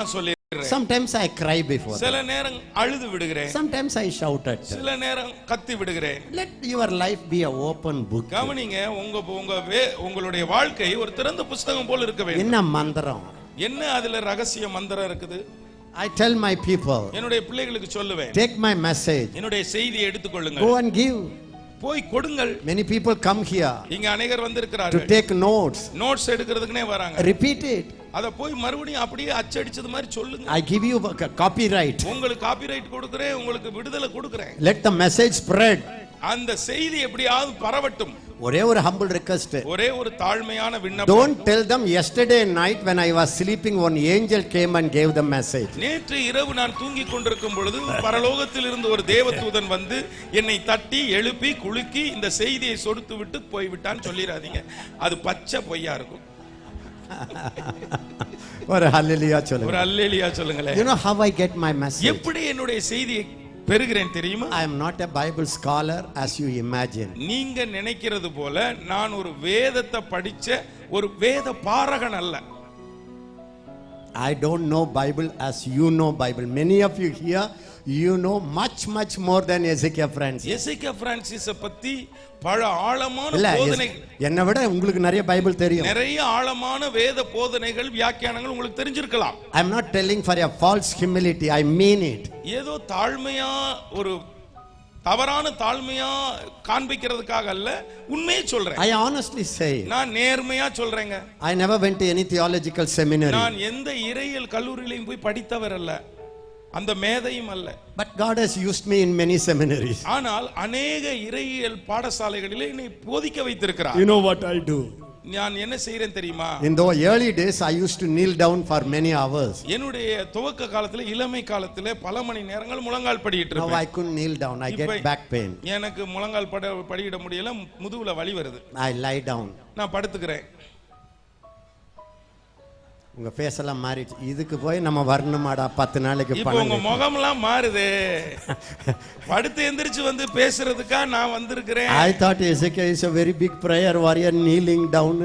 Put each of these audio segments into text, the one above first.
நான் சொல்லிடுறேன். Sometimes I cry before. சில நேரம் அழுது விடுகிறேன். Sometimes I shout at. சில நேரம் கத்தி விடுகிறேன். Let your life be an open book. கவனிங்க, உங்களுடைய வாழ்க்கை ஒரு திறந்த புத்தகம் போல இருக்க வேண்டும். என்ன மந்திரம்? என்ன அதுல ரகசிய மந்திரம் இருக்குது? I tell my people. என்னுடைய பிள்ளைகளுக்கு சொல்லுவேன். Take my message. என்னுடைய செய்தியை எடுத்துக்கொள்ளுங்கள். Go and give. போய் கொடுங்கள். Many people come here. இங்க अनेகர் வந்திருக்கிறார்கள். To take notes. நோட்ஸ் எடுக்கிறதுக்குனே வராங்க. Repeat it. அத போய் மறுபடியும் அப்படியே அச்சடிச்சது மாதிரி சொல்லுங்க. I give you copyright. உங்களுக்கு காப்பிரைட் கொடுக்கிறேன், உங்களுக்கு விடுதலை கொடுக்கிறேன். Let the message spread. அந்த செய்தி எப்படியாவது பரவட்டும். ஒரே ஒரு humble request. ஒரே ஒரு தாழ்மையான விண்ணப்பம். Don't tell them yesterday night when I was sleeping one angel came and gave the message. நேற்று இரவு நான் தூங்கிக் கொண்டிருக்கும் பொழுது பரலோகத்தில் இருந்து ஒரு தேவதூதன் வந்து என்னை தட்டி எழுப்பி குலுக்கி இந்த செய்தியை சொடுத்து விட்டு போய்விட்டான்னு சொல்லிராதீங்க. அது பச்சை பொய்யா இருக்கும். ஒரு ஹல்லேலூயா சொல்லுங்க. ஒரு ஹல்லேலூயா சொல்லுங்களே. You know how I get my message? எப்படி என்னுடைய செய்தியை பெறுகிறேன் தெரியுமா? I am not a Bible scholar as you imagine. நீங்க நினைக்கிறது போல நான் ஒரு வேதத்தை படிச்ச ஒரு வேத பாரகன் அல்ல. I don't know Bible as you know Bible. Many of you here you know much more than Ezekiel Francis. எசேக்கியா பிரான்சிஸை பத்தி பல ஆழமான போதனைகள் என்னை விட உங்களுக்கு நிறைய பைபிள் தெரியும். நிறைய ஆழமான வேத போதனைகள் வியாக்கியானங்கள் உங்களுக்கு தெரிஞ்சிருக்கலாம். I am not telling for a false humility. I mean it. ஏதோ தாழ்மையா ஒரு தவறான தாழ்மையா காண்பிக்கிறதுக்காக அல்ல, உண்மையை சொல்றேன். I honestly say. நான் நேர்மையா சொல்றேங்க. I never went to any theological seminary. நான் எந்த இறையியல் கல்லூரியிலும் போய் படித்தவர் அல்ல, அந்த மேதையும் அல்ல. But God has used me in many seminaries. ஆனால் अनेक இறையியல் பாடசாலைகளிலே என்னை போதிக்க வைத்திருக்கிறார். You know what I do? நான் என்ன செய்றேன் தெரியுமா? In the early days I used to kneel down for many hours. என்னுடைய துவக்க காலத்துல இளமை காலத்துல பல மணி நேரங்கள் முழங்கால் படியிட்டு இருப்பேன். Now I couldn't kneel down. I get back pain. எனக்கு முழங்கால் படியிட முடியல, முதுகுல வலி வருது. I lie down. நான் படுத்துக்கிறேன். உங்க ஃபேஸ் எல்லாம் மாறிடுச்சு. இதுக்கு போய் நம்ம வரணுமாடா 10 நாளைக்கு இப்போ உங்க முகம் எல்லாம் மாறுதே. படுத்து எந்திரிச்சு வந்து பேசுறதுக்கா நான் வந்திருக்கிறேன். I thought Ezekiel is a very big prayer warrior kneeling down.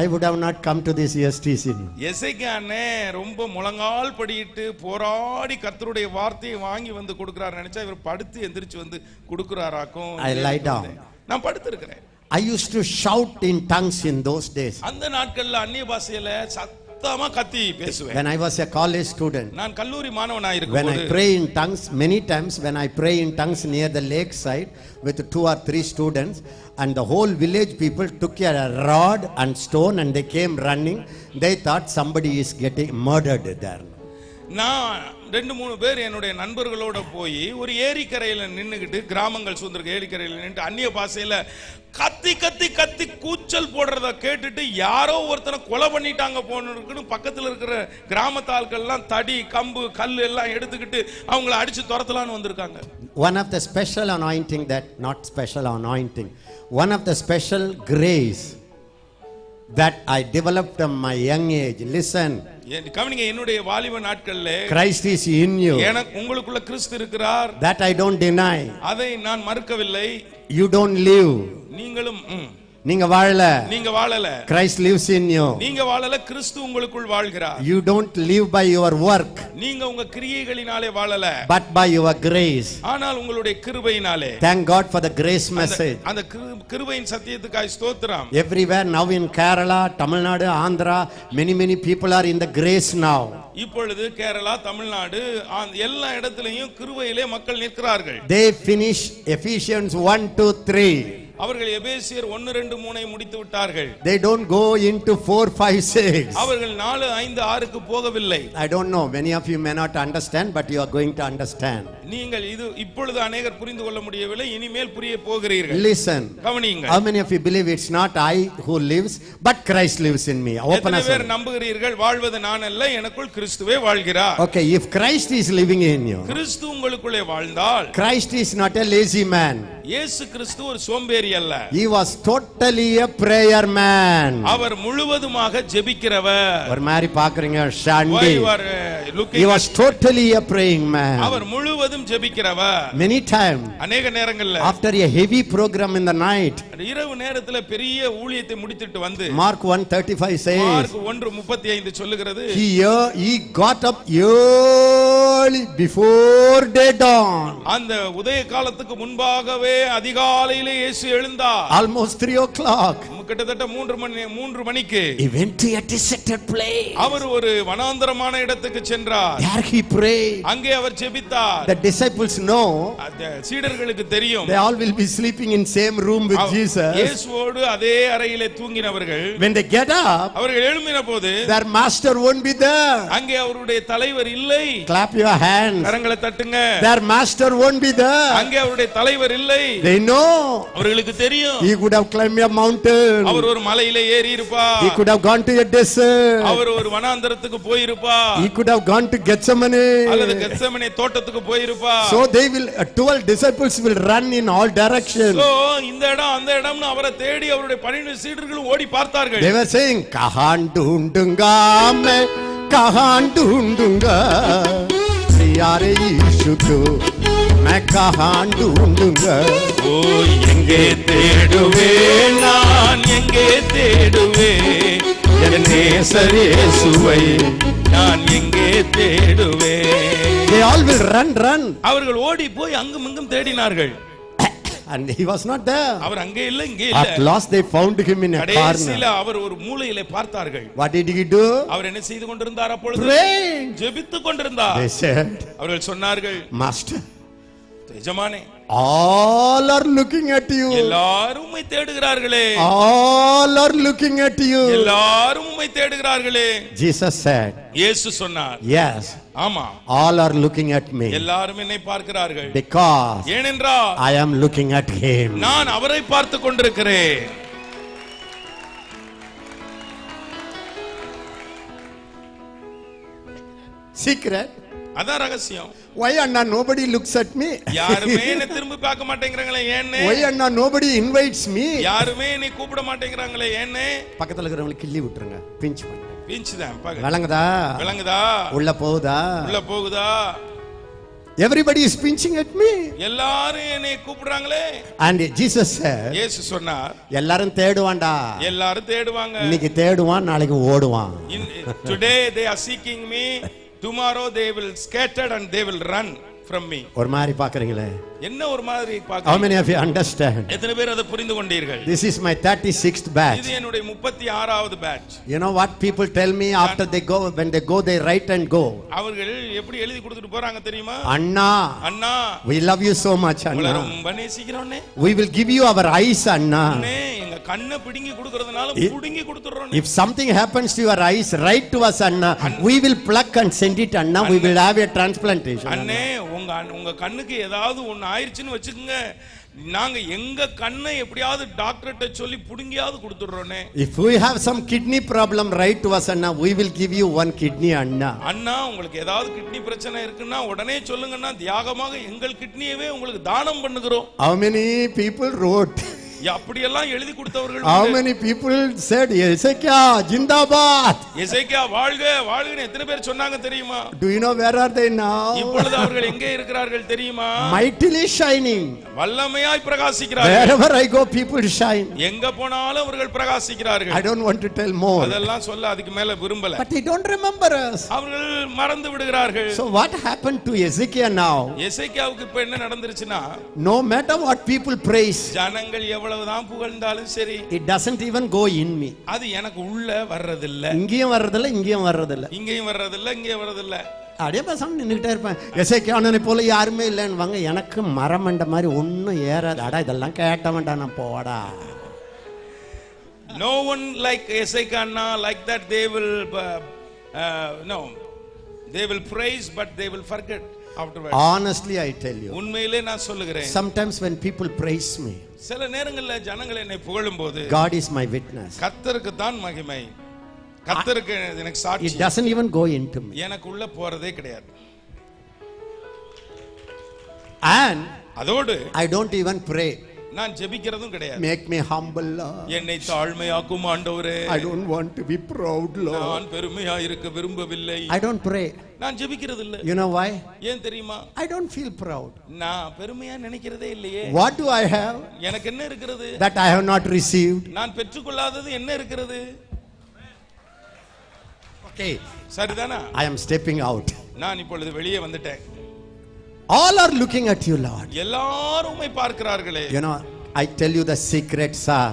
I would have not come to this STC. எசேக்கியானே ரொம்ப முழங்கால் படியிட்டு போராடி கர்த்தருடைய வார்த்தையை வாங்கி வந்து கொடுக்கறார் நினைச்சா இவர் படுத்து எந்திரிச்சு வந்து கொடுக்கறாராக்கும். I lie down. நான் படுத்துக்கிறேன். I used to shout in tongues in those days. அந்த நாட்கள்ல அந்நிய பாஷையில சத்தமா கத்தி பேசுவேன். When I was a college student. நான் கல்லூரி மாணவனாக இருக்கும்போது when I pray in tongues, many times when I pray in tongues near the lake side with 2 or 3 students, and the whole village people took a rod and stone and they came running, they thought somebody is getting murdered there. நான் 2-3 பேர் என்னுடைய நண்பர்களோட போய் ஒரு ஏரிக்கரையில நின்னுகிட்டு, கிராமங்கள் சூழ்ந்திருக்க ஏரிக்கரையில நின்று அந்நிய பாஷையில கத்தி கத்தி கத்தி கூச்சல் போடுறத கேட்டுட்டு யாரோ ஒருத்தனை கொலை பண்ணிட்டாங்க போனதுக்குன்னு பக்கத்துல இருக்கிற கிராமத்தாள்கள்லாம் தடி கம்பு கல் எல்லாம் எடுத்துக்கிட்டு அவங்கள அடிச்சு துரத்தலான்னு வந்திருக்காங்க. One of the special anointing, that not special anointing, one of the special grace that I developed from my young age. Listen. கவனிங்க, என்னுடைய வாலிப நாட்கள்ல Christ is in you. எனக்கு உங்களுக்குள்ள கிறிஸ்து இருக்கிறார். That I don't deny. அதை நான் மறுக்கவில்லை. You don't live. நீங்களும் நீங்க வாழல. நீங்க வாழல. Christ lives in you. நீங்க வாழல, கிறிஸ்து உங்களுக்குள் வாழ்கிறார். You don't live by your work. நீங்க உங்க கிரியைகளினாலே வாழல. But by your grace. ஆனால் உங்களுடைய கிருபையினாலே. Thank God for the grace message. அந்த கிருபையின் சத்தியத்துக்காய் ஸ்தோத்திரம். Everywhere now in Kerala, Tamil Nadu, Andhra, many people are in the grace now. இப்பொழுது கேரளா, தமிழ்நாடு எல்லா இடத்திலேயும் கிருபையிலே மக்கள் நிற்கிறார்கள். They finish Ephesians 1-3. அவர்கள் எபேசியர் 1-2-3 முடித்து விட்டார்கள். They don't go into 4-5-6. அவர்கள் 4-5-6க்கு போகவில்லை. I don't know, many of you may not understand, but you are going to understand. நீங்கள் இது இப்பொழுது अनेகர் புரிந்து கொள்ள முடியவில்லை, இனிமேல் புரிய போகிறீர்கள். Listen. கவனியுங்கள். How many of you believe it's not I who lives but Christ lives in me? எத்தனை பேர் நம்புகிறீர்கள் வாழ்வது நான் அல்ல, எனக்குள் கிறிஸ்துவே வாழ்கிறார்? Okay, if Christ is living in you, கிறிஸ்து உங்களுக்குள்ளே வாழ்ந்தால், Christ is not a lazy man. இயேசு கிறிஸ்து ஒரு சோம்பேறி சோம்பேறி அல்ல. He was totally a prayer man. அவர் முழுவதுமாக ஜெபிக்கிறவர். ஒரு மாதிரி பாக்குறீங்க ஷாண்டி. He was totally a praying man. அவர் முழுவதும் ஜெபிக்கிறவர். Many times அநேக நேரங்கள்ல after a heavy program in the night, இரவு நேரத்துல பெரிய ஊழியத்தை முடித்துட்டு வந்து Mark 1:35 says, மார்க் 1:35 சொல்லுகிறது, he got up early before day dawn. அந்த உதய காலத்துக்கு முன்பாகவே அதிகாலையிலே இயேசு எழுந்தார். Almost 3 o'clock. கிட்டத்தட்ட 3 மணிக்கு He went to a deserted place. அவர் ஒரு வனாந்தரமான இடத்துக்கு சென்றார். There he prayed. அங்கே அவர் ஜெபித்தார். The disciples know, சீடர்களுக்கு தெரியும், they all will be sleeping in same room with Jesus. இயேசுவோடு அதே அறையிலே தூங்கினவர்கள். When they get up, அவர்கள் எழும்பின போது their master won't be there. அங்கே அவருடைய தலைவர் இல்லை. Clap your hands. கரங்களை தட்டுங்க. Their master won't be there. அங்கே அவருடைய தலைவர் இல்லை. They know. அவர்களுக்கு தெரியும். He could have climbed a mountain. அவர் ஒரு மலையிலே ஏறி இருப்பார். He could have gone to a desert. அவர் ஒரு வனாந்தரத்துக்கு போய் இருப்பார். He could have gone to Gethsemane. அல்லது கெத்செமனே தோட்டத்துக்கு போய் இருப்பார். So they will 12 disciples will run in all directions. So இந்த இடம் அந்த இடம்னு அவரை தேடி அவருடைய 12 சீடர்களும் ஓடி பார்த்தார்கள். They were saying kahan dundunga me kahan dundunga yaare yishu ko main kahan dundunga. ஓ எங்கே தேடுவேன் நான் எங்கே தேடுவேன் என் நேசர் இயேசுவை நான் எங்கே தேடுவேன். They all will run. அவர்கள் ஓடி போய் அங்கும் இங்கும் தேடினார்கள். And he was not there. அவர் அங்கே இல்ல இங்கே இல்ல. At last they found him in a corner. கடைசில அவர் ஒரு மூலையிலே பார்த்தார்கள். What did he do? அவர் என்ன செய்து கொண்டிருந்தார்? அப்பொழுது Praying. ஜெபித்துக் கொண்டிருந்தார். They said, அவர்கள் சொன்னார்கள், Master, எஜமானே, all are looking at you. எல்லாரும் உம்மை தேடுகிறார்களே. All are looking at you. எல்லாரும் உம்மை தேடுகிறார்களே. Jesus said, இயேசு சொன்னார், yes, ஆமா, all are looking at me எல்லாரும் என்னை பார்க்கிறார்கள். because ஏனென்றால் I am looking at him. நான் அவரை பார்த்து கொண்டிருக்கிறேன். Secret. அதான் ரகசியம். Why Anna nobody looks at me? யாருமே என்ன திரும்பி பார்க்க மாட்டேங்கறாங்களே ஏன்னு? Why Anna nobody invites me? யாருமே என்னை கூப்பிட மாட்டேங்கறாங்களே ஏன்னு? பக்கத்துல இருக்கிறவங்களுக்கு கிள்ளி விட்டுருங்க, பிஞ்ச் பண்ணுங்க. பிஞ்சுதான் பாக்க. விளங்குதா? உள்ள போகுதா? Everybody is pinching at me. எல்லாரும் என்னை கூப்பிடுறாங்களே. And Jesus said, இயேசு சொன்னார், எல்லாரும் தேடுவான்டா. எல்லாரும் தேடுவாங்க. இன்னைக்கு தேடுவான், நாளைக்கு ஓடுவான். Today they are seeking me, tomorrow they will scatter and they will run from me. ஒரு மாதிரி பாக்குறீங்களே? என்ன ஒரு மாதிரி How பாக்குறீங்க? many of you understand? எத்தனை பேர் அதை புரிந்து கொண்டீர்கள்? This is my 36th batch. இது என்னுடைய 36வது batch. You know what people tell me after they go, when they go they write and go. அவர்கள் எப்படி எழுதி கொடுத்துட்டு போறாங்க தெரியுமா? Anna, we love you so much, Anna. ரொம்ப நேசிக்கிறோனே. We will give you our eyes, Anna. எங்க கண்ணை பிடுங்கி கொடுக்கிறதுனால புடுங்கி கொடுத்துறோம். If something happens to your eyes, write to us, Anna. We will pluck and send it, Anna. We will have a transplantation. அண்ணே, உங்க கண்ணுக்கு ஏதாவது ஒன்னு ஆயிருச்சுன்னு வச்சுக்கோங்க, நாங்க எங்க கண்ணை எப்படியாவது டாக்டர்ட்ட சொல்லி புடுங்கியாவது கொடுத்துறோனே. If we have some kidney problem, write to us, Anna. We will give you one kidney, Anna. அண்ணா, உங்களுக்கு ஏதாவது கிட்னி பிரச்சனை இருக்குன்னா உடனே சொல்லுங்கன்னா தியாகமாக எங்கள் கிட்னியவே உங்களுக்கு தானம் பண்ணுகிறோம். How many people wrote? அப்படியெல்லாம் எழுதி கொடுத்தவர்கள். How many people said எசேக்கியா ஜிந்தாபாத்? எசேக்கியா வாழ்க வாழ்கன்னு எத்தனை பேர் சொன்னாங்க தெரியுமா? Do you know where are they now? இப்பொழுது அவர்கள் எங்கே இருக்கிறார்கள் தெரியுமா? Mightily shining. வல்லமையாய் பிரகாசிக்கிறார்கள். Wherever I go people shine. எங்க போனாலும் அவர்கள் பிரகாசிக்கிறார்கள். I don't want to tell more. அதெல்லாம் சொல்ல அதுக்கு மேல விரும்பல. But they don't remember us. அவர்கள் மறந்து விடுகிறார்கள். So what happened to Ezekiel now? எசேக்கியாவுக்கு இப்ப என்ன நடந்துருச்சுன்னா, no matter what people praise, ஜனங்கள் எவ்வளவுதான் புகழ்ந்தாலும் சரி, it doesn't even go in me. அது எனக்கு உள்ள வர்றதில்ல. இங்கேயும் வர்றதில்ல, இங்கேயும் வர்றதில்ல. இங்கேயும் வர்றதில்ல, இங்கேயும் வர்றதில்ல. அப்படியே பேசாம நின்னுகிட்டே இருப்பேன். எசேக்கியானை போல யாருமே இல்லைன்னு வாங்க, எனக்கு மரமண்ட மாதிரி ஒன்னும் ஏறாது. அடா இதெல்லாம் கேட்ட வேண்டாம், நான் போடா. No one like Ezekiah like that. They will no, they will praise but they will forget afterwards. Honestly I tell you, உண்மையிலே நான் சொல்லுகிறேன், sometimes when people praise me, சில நேரங்கள்ல ஜனங்கள் என்னை புகழும்போது, God is my witness. கர்த்தருக்கு தான் மகிமை, கர்த்தருக்கு எனக்கு சாட்சி. It doesn't even go into me. எனக்கு உள்ள போறதே கிடையாது. And அதோடு I don't even pray. நான் ஜெபிக்கிறதும் கிடையாது. Make me humble, Lord. என்னை தாழ்மையாக்கும் ஆண்டவரே. I don't want to be proud, Lord. நான் பெருமையா இருக்க விரும்பவில்லை. I don't pray. நான் ஜெபிக்கிறது இல்ல. You know why? ஏன் தெரியுமா? I don't feel proud. நான் பெருமையா நினைக்கிறதே இல்லையே. What do I have? எனக்கு என்ன இருக்கிறது? That I have not received. நான் பெற்றுக்கொள்ளாதது என்ன இருக்கிறது? Okay. சரிதானா? I am stepping out. நான் இப்பொழுது வெளியே வந்துட்டேன். All are looking at you, Lord. எல்லாரும் உம்மை பார்க்கிறார்களே. You know, I tell you the secret, sir.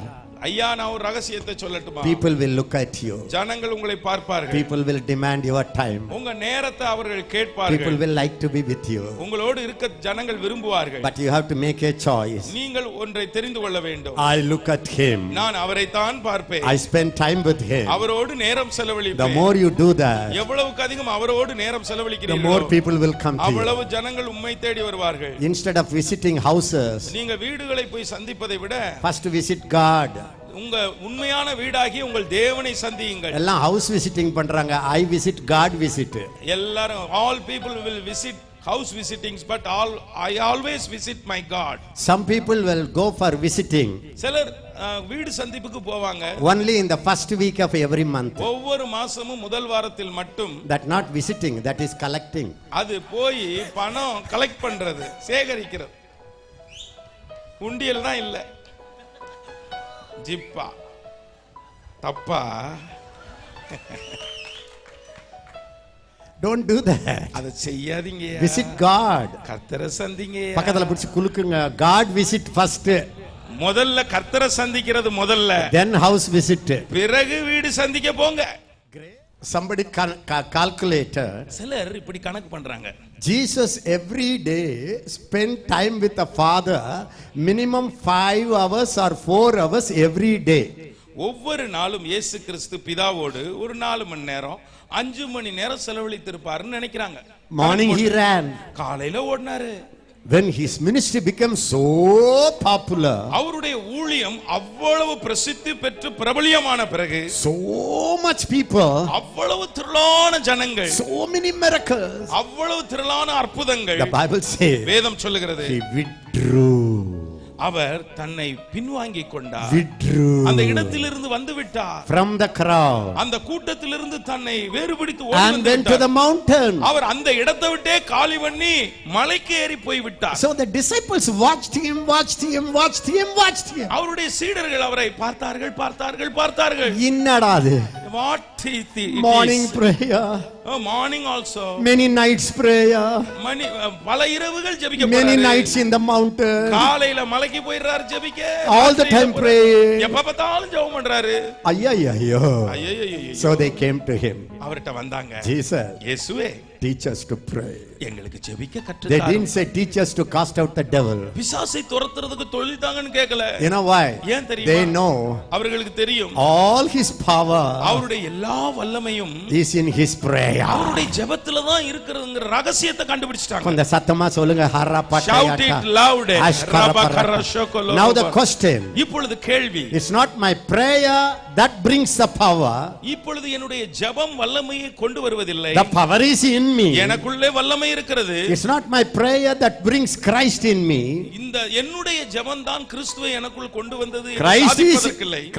ஐயா, நான் ஒரு ரகசியத்தை சொல்லட்டுமா? People will look at you. ஜனங்கள் உங்களை பார்ப்பார்கள். People will demand your time. உங்க நேரத்தை அவர்கள் கேட்பார்கள். People will like to be with you. உங்களோடு இருக்க ஜனங்கள் விரும்புவார்கள். But you have to make a choice. நீங்கள் ஒன்றை தெரிந்து கொள்ள வேண்டும். I look at him. நான் அவரை தான் பார்ப்பேன். I spend time with him. அவரோடு நேரம் செலவழிப்பேன். The more you do that, எவ்வளவுக்கு அதிகம் அவரோடு நேரம் the செலவழிக்கிறீர்களோ, more people will come to you. அவ்வளவு ஜனங்கள் உம்மை தேடி வருவார்கள். Instead of visiting houses, நீங்க வீடுகளை போய் சந்திப்பதை விட first visit God. உங்க உண்மையான வீடாகி உங்கள் தேவனை சந்தியுங்கள். எல்லாம் house visiting பண்றாங்க. I visit God visit. எல்லாரும் all people will visit house visitings, but I always visit my God. Some people will go for visiting சிலர் வீடு சந்திப்புக்கு போவாங்க. only in the first week of every month. ஒவ்வொரு மாசமும் முதல் வாரத்தில் மட்டும். That not visiting, that is collecting. அது போய் பணம் கலெக்ட் பண்றது, சேகரிக்கிறது. உண்டியல் தான் இல்ல. ஜிப்பா தப்பா. Don't do that. அதை செய்யாதீங்க. Visit God. கர்த்தரை சந்திங்க. பக்கத்துல பிடிச்சு குலுக்குங்க. God visit first. முதல்ல கர்த்தரை சந்திக்கிறது முதல்ல. Then house visit. பிறகு வீடு சந்திக்க போங்க. Somebody calculated. சிலர் இப்படி கணக்கு பண்றாங்க. Jesus every day spent time with the Father minimum 5 hours or 4 hours every day. ஒவ்வொரு நாளும் இயேசு கிறிஸ்து பிதாவோடு ஒரு 4 மணி நேரம் 5 மணி நேரம் செலவழித்திருப்பாருன்னு நினைக்கிறாங்க. Morning he ran. காலையில ஓடினாரு. When his ministry became so popular, அவருடைய ஊழியம் அவ்வளவு பிரசித்தி பெற்று பிரபலியமான பிறகு, so much people, அவ்வளவு திரளான ஜனங்கள், so many miracles, அவ்வளவு திரளான அற்புதங்கள், the Bible says, வேதம் சொல்லுகிறது, he withdrew. அவர் தன்னை பின்வாங்கிக் கொண்டார். Withdrew அந்த இடத்திலிருந்து வந்து விட்டார். from the crowd. அந்த கூட்டத்திலிருந்து தன்னை வேறுபடுத்தி ஓடி and went to the mountain. அவர் அந்த இடத்தை விட்டே காலி பண்ணி மலைக்கு ஏறி போய் விட்டார். So the disciples watched him. அவருடைய சீடர்கள் அவரை பார்த்தார்கள். என்னடா அது? What morning prayer, morning also, many nights prayer, பல இரவுகள் ஜெபிக்க போறாரு. many nights in the mountain, காலையில மலைக்கு போயிறாரு ஜெபிக்க. all the time praying, எப்ப பார்த்தாலும் ஜெபம் பண்றாரு. ஐயோ. So they came to him. அவர்ட்ட வந்தாங்க. Jesus, இயேசுவே, teach us to pray. எங்களுக்கு ஜெபிக்க கற்றுத்தாரும். They didn't say teach us to cast out the devil. பிசாசை துரத்துறதுக்கு தொழில் தாங்கன்னு கேக்கல. You know why? ஏன் தெரியுமா? They know அவர்களுக்கு தெரியும் all his power, அவருடைய எல்லா வல்லமையும் is in his prayer. அவருடைய ஜெபத்துல தான் இருக்குதுங்கற ரகசியத்தை கண்டுபிடிச்சிட்டாங்க. கொஞ்சம் சத்தமா சொல்லுங்க. Shout it loud. Now the question, இப்பொழுது கேள்வி, it's not my prayer that brings the power. இப்பொழுது என்னுடைய ஜெபம் வல்லமையை கொண்டு வருவதில்லை. The power is in me. எனக்குள்ளே வல்லமை இருக்கிறது. It's not my prayer that brings Christ in me. இந்த என்னுடைய ஜெபம் தான் கிறிஸ்துவை எனக்குள் கொண்டு வந்தது.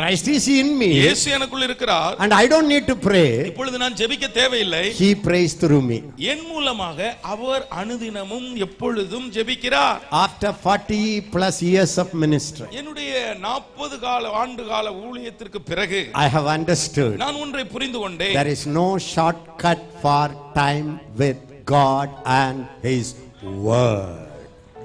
Christ is in me. இயேசு எனக்குள் இருக்கிறார். And I don't need to pray. இப்பொழுது நான் ஜெபிக்க தேவையில்லை. He prays through me. என் மூலமாக அவர் அனுதினமும் எப்பொழுதும் ஜெபிக்கிறார். After 40 plus years of ministry, என்னுடைய 40 ஆண்டு கால ஊழியத்திற்கு பிறகு I have understood நான் ஒன்றை புரிந்து கொண்டேன். there is no shortcut for time with God and his word.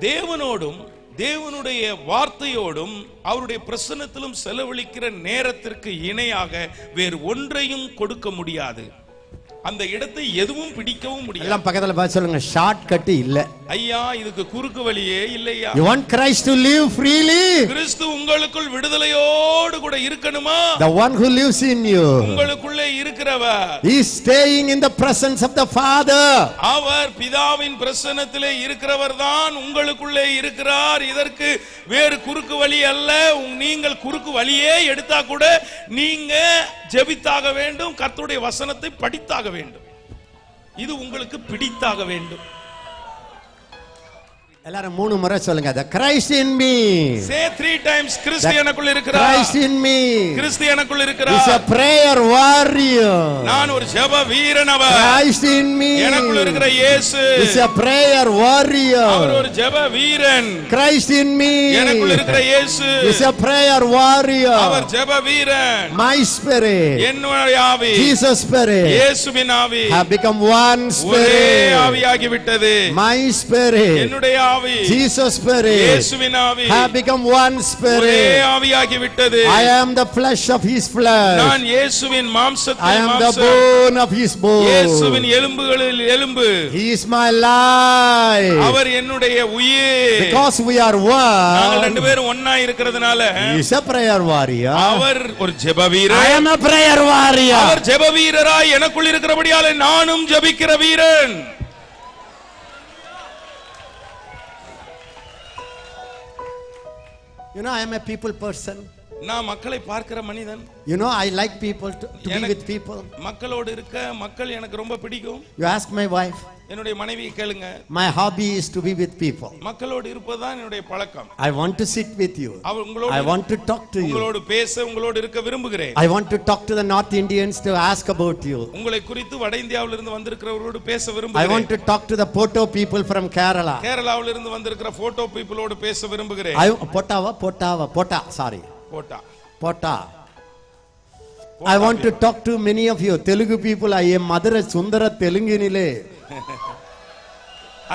தேவனோடும் தேவனுடைய வார்த்தையோடும் அவருடைய பிரசன்னத்திலும் செலவழிக்கிற நேரத்திற்கு இணையாக வேறு ஒன்றையும் கொடுக்க முடியாது. அந்த இடத்தை எதுவும் பிடிக்கவும் முடியாது. எல்லாம் பக்கத்துல பார்த்து சொல்லுங்க, ஷார்ட் கட் இல்ல. ஐயா, இதுக்கு குறுக்கு வழியே இல்லையா? You want Christ to live freely? கிறிஸ்து உங்களுக்குள் விடுதலையோடு கூட இருக்கணுமா? The one who lives in you, உங்களுக்குள்ளே இருக்கிறவர், he is staying in the presence of the Father. அவர் பிதாவின் பிரசன்னத்திலே இருக்கிறவர் தான் உங்களுக்குள்ளே இருக்கிறார். இதற்கு வேறு குறுக்கு வழி அல்ல. நீங்கள் குறுக்கு வழியே எடுத்தா கூட நீங்க ஜெபித்தாக வேண்டும், கர்த்தருடைய வசனத்தை படித்தாக வேண்டும். இது உங்களுக்கு பிடித்தாக வேண்டும். எல்லாரும் 3 முறை சொல்லுங்க. The Christ in me. Say 3 times. கிறிஸ்து எனக்குள் இருக்கிறார். Christ in me. கிறிஸ்து எனக்குள் இருக்கிறார். Is a prayer warrior. நான் ஒரு ஜெப வீரன் அவர். Christ in me. எனக்குள் இருக்கிற இயேசு. Is a prayer warrior. அவர் ஒரு ஜெப வீரன். Christ in me. எனக்குள் இருக்கிற இயேசு. Is a prayer warrior. அவர் ஜெப வீரன். My spirit. என்னுடைய ஆவி. Jesus spirit. இயேசுவின் ஆவி. Have become one spirit. ஒரே ஆவியாகி விட்டது. My spirit. என்னுடைய ஆவி. Jesus spirit. இயேசுவின் ஆவி. Have become one spirit. ஒரே ஆவியாகி விட்டது. I am the flesh of his flesh. நான் இயேசுவின் மாம்சத்தின் I am the மாம்சம். bone of his bone. இயேசுவின் எலும்புகளில் எலும்பு. He is my life. அவர் என்னுடைய உயிர். Because we are நாங்கள் one. ரெண்டு பேரும் ஒண்ணா இருக்கிறதுனால He is a prayer warrior. அவர் ஒரு ஜெப I வீரர். am a prayer warrior. அவர் ஜெப வீரராய் எனக்குள் இருக்கிறபடியாலே நானும் ஜெபிக்கிற வீரன். You know, I am a people person. நான் மக்களை பார்க்கிற மனிதன். You know, I like people to be with people. மக்களோடு இருக்க மக்கள் எனக்கு ரொம்ப பிடிக்கும். You ask my wife. என்னுடைய மனைவியை கேளுங்க. My hobby is to be with people. மக்களோடு இருப்பதுதான் என்னுடைய பழக்கம். I want to sit with you. I want to talk to you. உங்களோடு பேச உங்களோடு இருக்க விரும்புகிறேன். I want to talk to the North Indians to ask about you. உங்களை குறித்து வட இந்தியாவிலிருந்து வந்திருக்கிறவர்களோடு பேச I விரும்புகிறேன். want to talk to the Poto people from Kerala. கேரளாவிலிருந்து வந்திருக்கிற போட்டோ பீப்பிளோடு பேச விரும்புகிறேன். Pota, sorry. போட்டா. I want to talk to many of you Telugu people. I am Madara Sundara Telugunile.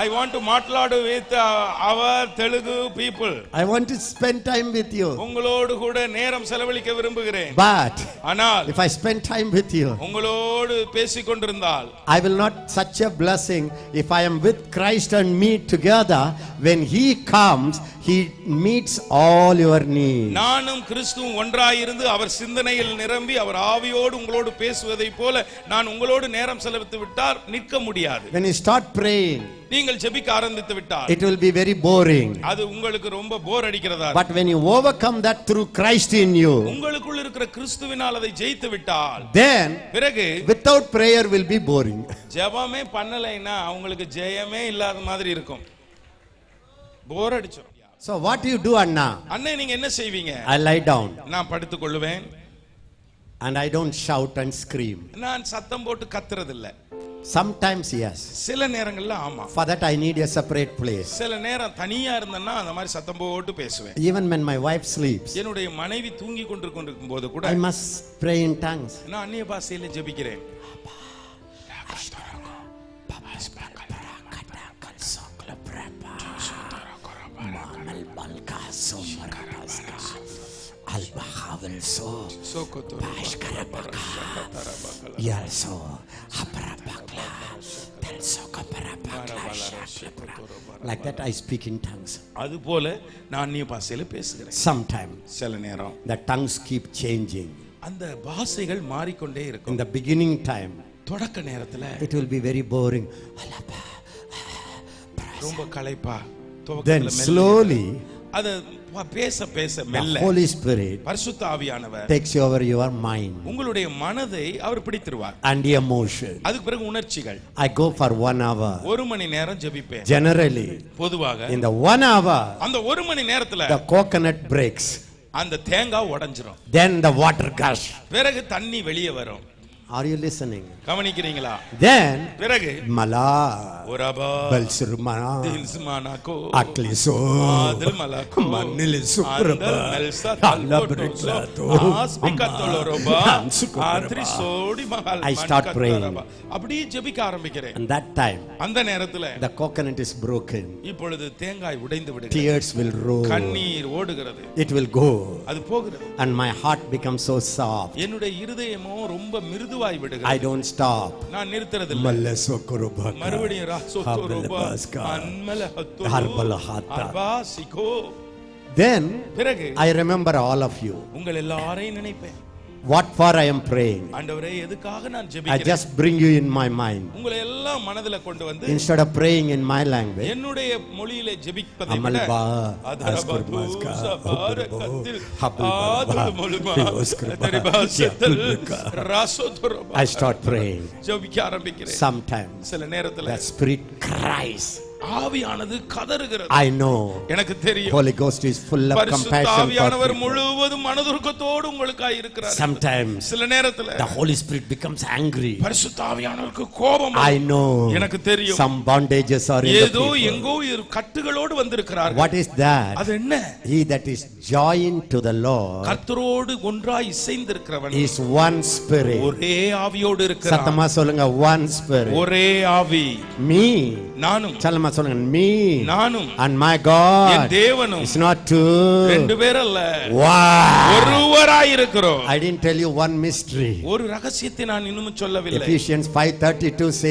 I want to matladu with our Telugu people. I want to spend time with you. உங்களோடு கூட நேரம் செலவழிக்க விரும்புகிறேன். But ஆனால் if I spend time with you, உங்களோடு பேசிக் கொண்டிருந்தால் I will not such a blessing if I am with Christ and me together. When he comes, he meets all your needs. நானும் கிறிஸ்துவும் ஒன்றாயிருந்து அவர் சிந்தனையில் நிரம்பி அவர் ஆவியோடு உங்களோடு பேசுவதைப் போல நான் உங்களோடு நேரம் செலவித்து விட்டால் நிற்க முடியாது. When you start praying, நீங்கள் ஜெபிக்க ஆரம்பித்து விட்டால் it will be very boring. அது உங்களுக்கு ரொம்ப போர் அடிக்கிறதா. But when you overcome that through Christ in you, உங்களுக்குள் இருக்கிற கிறிஸ்துவினால் அதை ஜெயித்து விட்டால் then பிறகு without prayer will be boring. ஜெபமே பண்ணலைன்னா உங்களுக்கு ஜெயமே இல்லாத மாதிரி இருக்கும். போர் அடிச்சிடும். So what do you do, Anna? அண்ணே நீங்க என்ன செய்வீங்க? I lie down நான் படுத்துக் கொள்ளுவேன். and I don't shout and scream. நான் சத்தம் போட்டு கத்துறது இல்ல. Sometimes yes. சில நேரங்கள்ல ஆமா. For that I need a separate place. சில நேரம் தனியா இருந்தேன்னா அந்த மாதிரி சத்தம் போட்டு பேசுவேன். Even when my wife sleeps, என்னுடைய மனைவி தூங்கி கொண்டிருக்கும் போது கூட I must pray in tongues. நான் அந்நிய பாஷையில ஜெபிக்கிறேன். Like that I speak in tongues. அதுபோல நான் அந்நிய பாஷையில பேசுகிறேன். Sometimes சில நேரம் the tongues keep changing. அந்த பாஷைகள் மாறிக்கொண்டே இருக்கும். In the beginning time, தொடக்க நேரத்துல it will be very boring. ரொம்ப களைப்பா. Then slowly அத பேச பேச the மெல்ல Holy Spirit பரிசுத்த ஆவியானவர் takes over your mind உங்களுடைய மனதை அவர் பிடித்திருவார். and emotion. அதுக்கு பிறகு உணர்ச்சிகள். I go for 1 hour. ஒரு மணி நேரம் ஜெபிப்பேன். Generally, பொதுவாக in the 1 hour, அந்த ஒரு மணி நேரத்துல the coconut breaks. அந்த தேங்காய் உடைஞ்சிரும். Then the water gush. பிறகு தண்ணி வெளியே வரும். Are you listening? கவனிக்கிறீங்களா? Then பிறகு Mala ஒரபா Balsurmana தில்ஸ்மானாகோ Akliso ஆதல் மலாக்கோ Manilisu ஆந்தல் மெல்சா தல்போட்டோ ஆஸ்பிகத்தலோரோபா Attri Chhoti Mahal I start praying. அப்படியே ஜெபிக்க ஆரம்பிக்கிறேன். And that time, அந்த நேரத்துல the coconut is broken. இப்பொழுது தேங்காய் உடைந்து விடுகிறது. Tears will roll. கண்ணீர் ஓடுகிறது. It will go. அது போகிறது. And my heart becomes so soft. என்னுடைய இருதயமோ ரொம்ப மிருதுவாய் I விடுகிறது. don't stop. நான் நிறுத்துறது இல்ல. Mallasokorobaka. மறுபடியும் ராசோதோரோபா அன்மலஹத்தோ அர்பாசிகோ. Then பிறகு I remember all of you. உங்கள் எல்லாரையும் நினைப்பேன். What for I am praying. ஆண்டவரே எதுக்காக நான் I ஜெபிக்கிறேன்? just bring you in my mind. உங்களை எல்லாம் மனதில கொண்டு வந்து Instead of praying in my language, என்னுடைய மொழியிலே ஜெபிப்பதை விட Amalba, அதரபது Askurmaska, சபாரகத்தில் Habulba, ஆதுல் மொழிமா Pioskurba, தரிபாசத்தல் Yapulka. ராசோதோரோபா I start praying. ஜெபிக்க ஆரம்பிக்கிறேன். Sometimes சில நேரத்துல the Spirit cries. ஆவியானது கதறுகிறது. I know. எனக்கு தெரியும். Holy Ghost is full of compassion. ஆவியானவர் முழுவதும் மனதுருக்கத்தோடு உங்களுக்காக இருக்கிறார். Sometimes சில நேரத்துல the Holy Spirit becomes angry. பரிசுத்த ஆவியானவருக்கு கோபம். I know. எனக்கு தெரியும். Some bondages are in the ஏதோ people. எங்கோ கட்டுகளோடு வந்திருக்கிறார்கள். What is that? அது என்ன? He that is joined to the Lord கர்த்தரோடு ஒன்றாய் இசைந்திருக்கிறவன் is one spirit. ஒரே ஆவியோடு இருக்கிறான். சத்தமா சொல்லுங்க, one spirit. ஒரே ஆவி. Me, நானும். சத்தமா சொல்லுங்க, me, நானும். and my God. என் தேவனும். It's not two. ரெண்டு பேர் அல்ல. Wow. ஒருவராய் இருக்கிறோம். I didn't tell you one mystery. ஒரு ரகசியத்தை நான் இன்னும் சொல்லவில்லை. Ephesians 5:32 says